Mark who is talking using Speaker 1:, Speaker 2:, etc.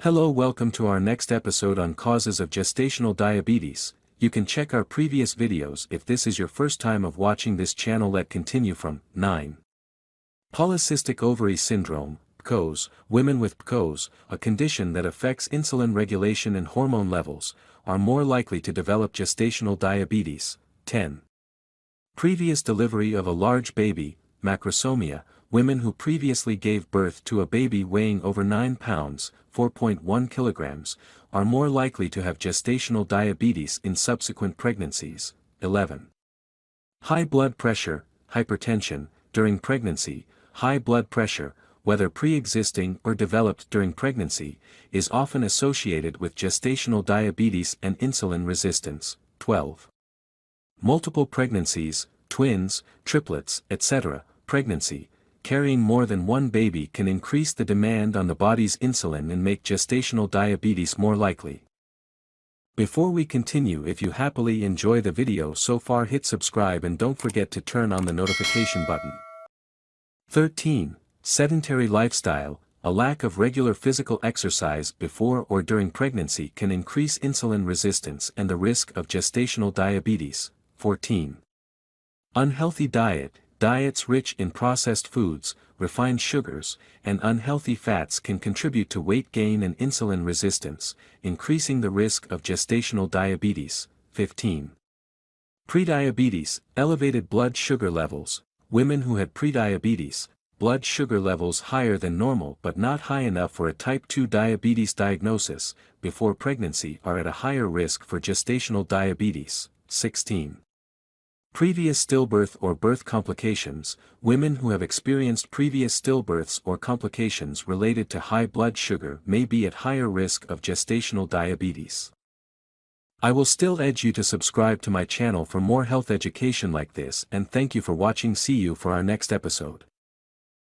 Speaker 1: Hello, welcome to our next episode on causes of gestational diabetes. You can check our previous videos if this is your first time of watching this channel. Let's continue from 9. Polycystic ovary syndrome, PCOS. Women with PCOS, a condition that affects insulin regulation and hormone levels, are more likely to develop gestational diabetes. 10. Previous delivery of a large baby, macrosomia. Women who previously gave birth to a baby weighing over 9 pounds, 4.1 kilograms, are more likely to have gestational diabetes in subsequent pregnancies. 11. High blood pressure, hypertension. During pregnancy, high blood pressure, whether pre-existing or developed during pregnancy, is often associated with gestational diabetes and insulin resistance. 12. Multiple pregnancies, twins, triplets, etc. Pregnancy. Carrying more than one baby can increase the demand on the body's insulin and make gestational diabetes more likely. Before we continue, if you happily enjoy the video so far, hit subscribe and don't forget to turn on the notification button. 13. Sedentary lifestyle. A lack of regular physical exercise before or during pregnancy can increase insulin resistance and the risk of gestational diabetes. 14. Unhealthy diet. Diets rich in processed foods, refined sugars, and unhealthy fats can contribute to weight gain and insulin resistance, increasing the risk of gestational diabetes. 15. Prediabetes, elevated blood sugar levels. Women who had prediabetes, blood sugar levels higher than normal but not high enough for a type 2 diabetes diagnosis, before pregnancy are at a higher risk for gestational diabetes. 16. Previous stillbirth or birth complications. Women who have experienced previous stillbirths or complications related to high blood sugar may be at higher risk of gestational diabetes. I will still urge you to subscribe to my channel for more health education like this, and thank you for watching. See you for our next episode.